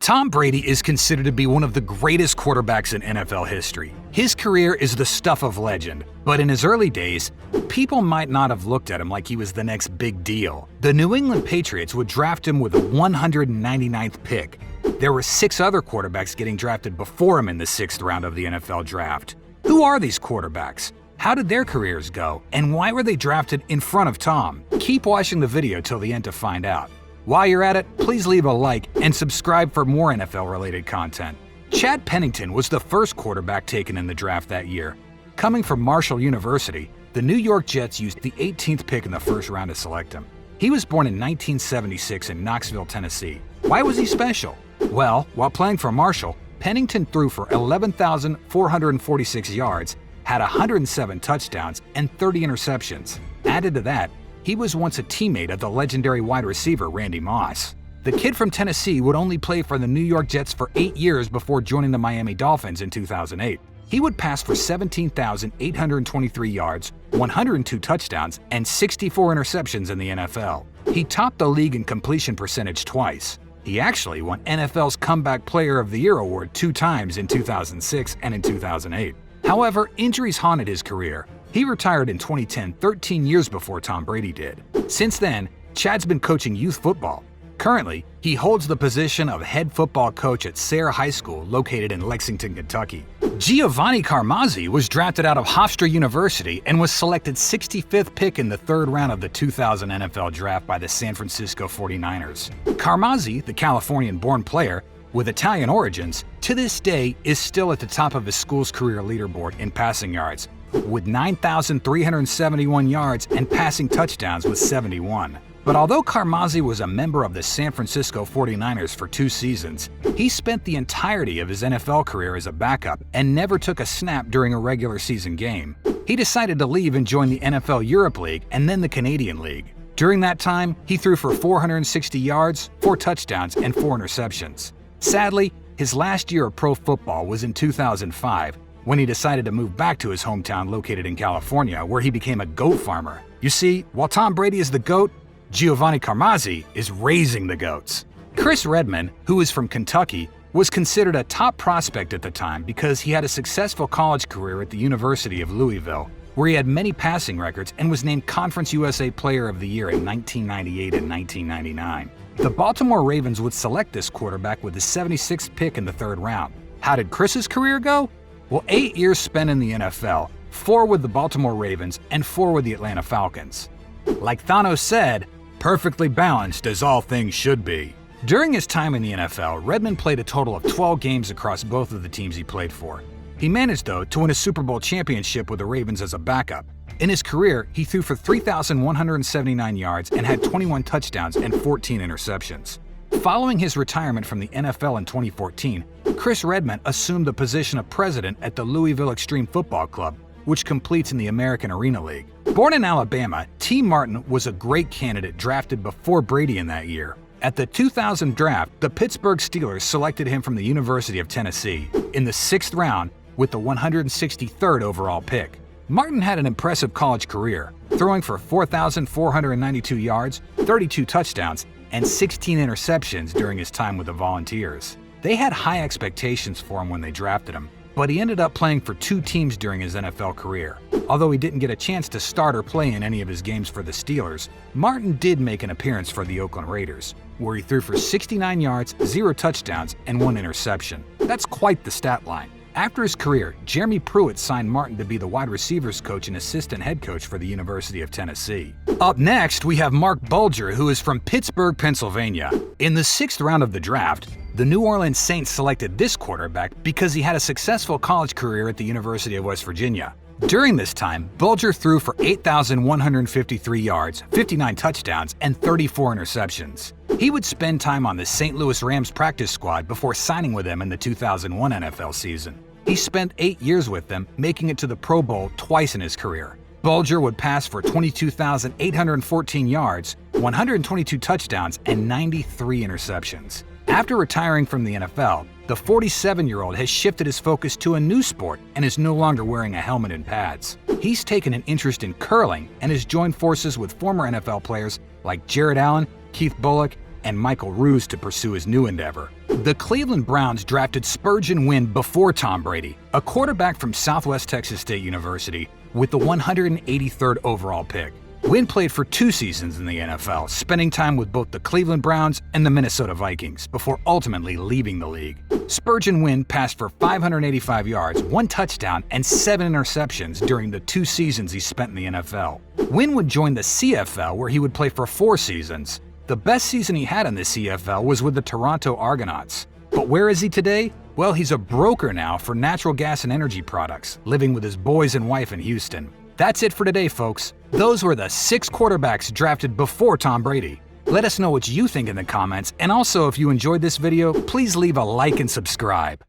Tom Brady is considered to be one of the greatest quarterbacks in NFL history. His career is the stuff of legend, but in his early days, people might not have looked at him like he was the next big deal. The New England Patriots would draft him with the 199th pick. There were 6 other quarterbacks getting drafted before him in the 6th round of the NFL draft. Who are these quarterbacks? How did their careers go? And why were they drafted in front of Tom? Keep watching the video till the end to find out. While you're at it, please leave a like and subscribe for more NFL-related content. Chad Pennington was the first quarterback taken in the draft that year. Coming from Marshall University, the New York Jets used the 18th pick in the first round to select him. He was born in 1976 in Knoxville, Tennessee. Why was he special? Well, while playing for Marshall, Pennington threw for 11,446 yards, had 107 touchdowns, and 30 interceptions. Added to that, he was once a teammate of the legendary wide receiver Randy Moss. The kid from Tennessee would only play for the New York Jets for 8 years before joining the Miami Dolphins in 2008. He would pass for 17,823 yards, 102 touchdowns, and 64 interceptions in the NFL. He topped the league in completion percentage twice. He actually won NFL's Comeback Player of the Year award 2 times in 2006 and in 2008. However, injuries haunted his career. He retired in 2010, 13 years before Tom Brady did. Since then, Chad's been coaching youth football. Currently, he holds the position of head football coach at Sayre High School located in Lexington, Kentucky. Giovanni Carmazzi was drafted out of Hofstra University and was selected 65th pick in the 3rd round of the 2000 NFL Draft by the San Francisco 49ers. Carmazzi, the Californian-born player, with Italian origins, to this day is still at the top of his school's career leaderboard in passing yards, with 9,371 yards and passing touchdowns with 71. But although Carmazzi was a member of the San Francisco 49ers for 2 seasons, he spent the entirety of his NFL career as a backup and never took a snap during a regular season game. He decided to leave and join the NFL Europe League and then the Canadian League. During that time, he threw for 460 yards, 4 touchdowns, and 4 interceptions. Sadly, his last year of pro football was in 2005, when he decided to move back to his hometown located in California, where he became a goat farmer. You see, while Tom Brady is the GOAT, Giovanni Carmazzi is raising the GOATs. Chris Redman, who is from Kentucky, was considered a top prospect at the time because he had a successful college career at the University of Louisville, where he had many passing records and was named Conference USA Player of the Year in 1998 and 1999. The Baltimore Ravens would select this quarterback with the 76th pick in the 3rd round. How did Chris's career go? Well, 8 years spent in the NFL, 4 with the Baltimore Ravens and 4 with the Atlanta Falcons. Like Thanos said, perfectly balanced as all things should be. During his time in the NFL, Redman played a total of 12 games across both of the teams he played for. He managed, though, to win a Super Bowl championship with the Ravens as a backup. In his career, he threw for 3,179 yards and had 21 touchdowns and 14 interceptions. Following his retirement from the NFL in 2014, Chris Redman assumed the position of president at the Louisville Extreme Football Club, which competes in the American Arena League. Born in Alabama, T. Martin was a great candidate drafted before Brady in that year. At the 2000 draft, the Pittsburgh Steelers selected him from the University of Tennessee in the 6th round with the 163rd overall pick. Martin had an impressive college career, throwing for 4,492 yards, 32 touchdowns, and 16 interceptions during his time with the Volunteers. They had high expectations for him when they drafted him, but he ended up playing for 2 teams during his NFL career. Although he didn't get a chance to start or play in any of his games for the Steelers, Martin did make an appearance for the Oakland Raiders, where he threw for 69 yards, 0 touchdowns, and 1 interception. That's quite the stat line. After his career, Jeremy Pruitt signed Martin to be the wide receivers coach and assistant head coach for the University of Tennessee. Up next, we have Mark Bulger, who is from Pittsburgh, Pennsylvania. In the 6th round of the draft, the New Orleans Saints selected this quarterback because he had a successful college career at the University of West Virginia. During this time, Bulger threw for 8,153 yards, 59 touchdowns, and 34 interceptions. He would spend time on the St. Louis Rams practice squad before signing with them in the 2001 NFL season. He spent 8 years with them, making it to the Pro Bowl twice in his career. Bulger would pass for 22,814 yards, 122 touchdowns, and 93 interceptions. After retiring from the NFL, the 47-year-old has shifted his focus to a new sport and is no longer wearing a helmet and pads. He's taken an interest in curling and has joined forces with former NFL players like Jared Allen, Keith Bullock, and Michael Ruse to pursue his new endeavor. The Cleveland Browns drafted Spurgeon Wynn before Tom Brady, a quarterback from Southwest Texas State University, with the 183rd overall pick. Wynn played for 2 seasons in the NFL, spending time with both the Cleveland Browns and the Minnesota Vikings, before ultimately leaving the league. Spurgeon Wynn passed for 585 yards, 1 touchdown, and 7 interceptions during the 2 seasons he spent in the NFL. Wynn would join the CFL, where he would play for 4 seasons. The best season he had in the CFL was with the Toronto Argonauts. But where is he today? Well, he's a broker now for natural gas and energy products, living with his boys and wife in Houston. That's it for today, folks. Those were the 6 quarterbacks drafted before Tom Brady. Let us know what you think in the comments, and also if you enjoyed this video, please leave a like and subscribe.